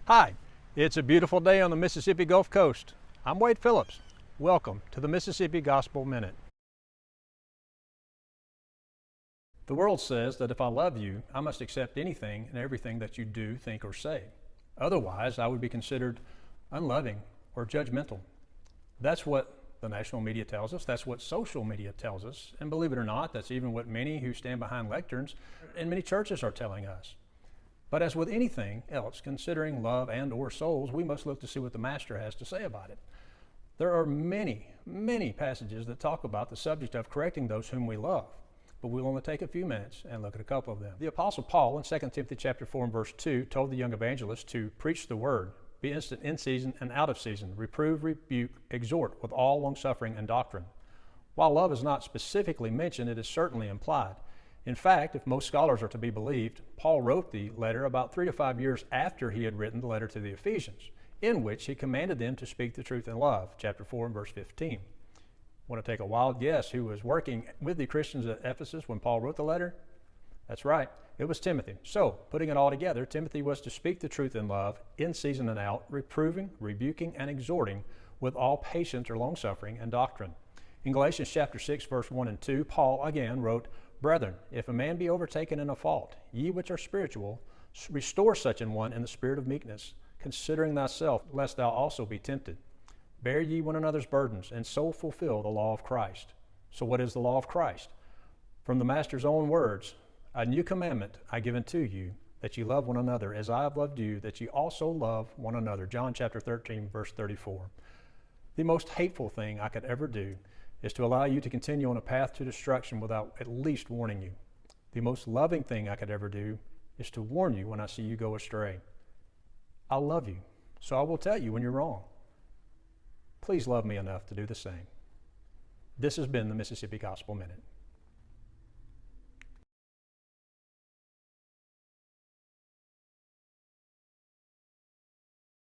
Hi, it's a beautiful day on the Mississippi Gulf Coast. I'm Wade Phillips. Welcome to the Mississippi Gospel Minute. The world says that if I love you, I must accept anything and everything that you do, think, or say. Otherwise, I would be considered unloving or judgmental. That's what the national media tells us. That's what social media tells us. And believe it or not, that's even what many who stand behind lecterns in many churches are telling us. But as with anything else, considering love and or souls, we must look to see what the Master has to say about it. There are many, many passages that talk about the subject of correcting those whom we love, but we'll only take a few minutes and look at a couple of them. The Apostle Paul in 2 Timothy chapter 4 and verse 2 told the young evangelist to preach the word, be instant in season and out of season, reprove, rebuke, exhort with all long-suffering and doctrine. While love is not specifically mentioned, it is certainly implied. In fact, if most scholars are to be believed, Paul wrote the letter about 3 to 5 years after he had written the letter to the Ephesians, in which he commanded them to speak the truth in love, chapter 4 and verse 15. Want to take a wild guess who was working with the Christians at Ephesus when Paul wrote the letter? That's right, it was Timothy. So, putting it all together, Timothy was to speak the truth in love, in season and out, reproving, rebuking, and exhorting with all patience or long-suffering and doctrine. In Galatians chapter 6, verse 1 and 2, Paul again wrote, Brethren, if a man be overtaken in a fault, ye which are spiritual, restore such an one in the spirit of meekness, considering thyself, lest thou also be tempted. Bear ye one another's burdens, and so fulfill the law of Christ. So what is the law of Christ? From the Master's own words, a new commandment I give unto you, that ye love one another as I have loved you, that ye also love one another. John chapter 13, verse 34. The most hateful thing I could ever do is to allow you to continue on a path to destruction without at least warning you. The most loving thing I could ever do is to warn you when I see you go astray. I love you, so I will tell you when you're wrong. Please love me enough to do the same. This has been the Mississippi Gospel Minute.